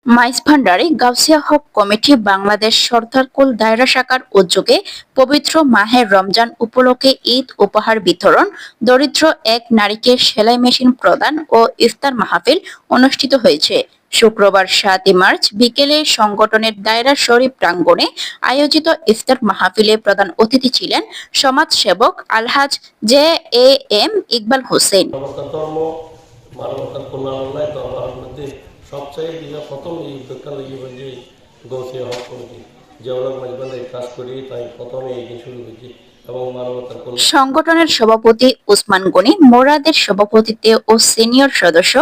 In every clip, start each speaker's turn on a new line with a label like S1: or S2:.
S1: Maizbhandari Gausia hoc committee Bangladesh সরদারকুল দায়রা শাখার উদ্যোগে পবিত্র মাহে রমজান উপলক্ষে ঈদ উপহার বিতরণ, দরিদ্র এক নারীকে সেলাই মেশিন প্রদান ও ইফতার মাহফিল অনুষ্ঠিত হয়েছে। শুক্রবার ৭ই মার্চ বিকেলে সংগঠনের দায়রা শরীফ প্রাঙ্গণে আয়োজিত ইফতার মাহফিলে প্রধান অতিথি ছিলেন সমাজসেবক Alhaj J A M Iqbal Hossain.
S2: মানবতার কল্যাণ দরবারের মধ্যে সবচেয়ে প্রথম এই উদ্যোগটা যে গৌসিয়া হক কমিটি যেগুলো মাঝবান্ধে কাজ করি তাই প্রথমে এই শুরু হয়েছে এবং মানবতার
S1: সংগঠনের সভাপতি উসমান গনি মোরাদের সভাপতিত্বে ও সিনিয়র সদস্য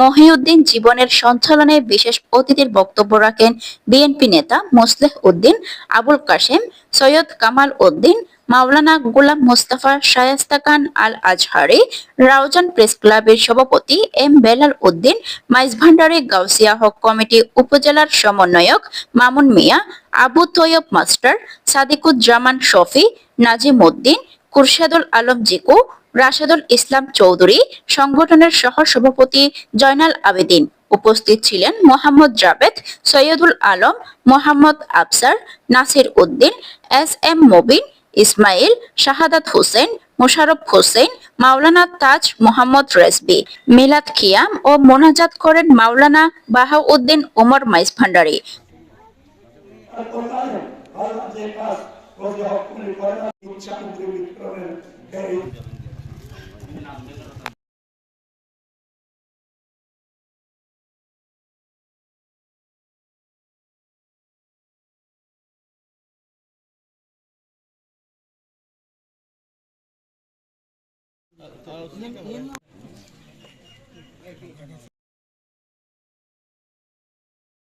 S1: মহিউদ্দিন জীবনের সঞ্চালনে বিশেষ অতিথির বক্তব্য রাখেন বিএনপি নেতা মোসলেহ উদ্দিন, আবুল কাশেম, সৈয়দ কামাল উদ্দিন, মাওলানা গোলাম মোস্তফা শায়েস্তা খান আল আজহারি, রাউজান প্রেস ক্লাবের সভাপতি M Belal Uddin, Maizbhandari Gausia hoc committee উপজেলার সমন্বয়ক মামুন মিয়া, আবু তৈয়ব মাস্টার, সাদিকুজ্জামান শফি, নাজিম উদ্দিন, খুরশেদুল আলম জিকু, রাশেদুল ইসলাম চৌধুরী, সংগঠনের সহ সভাপতি জয়নাল আবেদিন। উপস্থিত ছিলেন মোহাম্মদ জাবেদ, সৈয়দুল আলম, মোহাম্মদ আফসার, নাসির উদ্দিন, এস এম মবিন, ইসমাইল, শাহাদাত হোসেন, মোশাররফ হোসেন, মাওলানা তাজ মোহাম্মদ রেজবি। মিলাদ খিয়াম ও মোনাজাত করেন মাওলানা বাহাউদ্দিন ওমর মাইজভান্ডারি।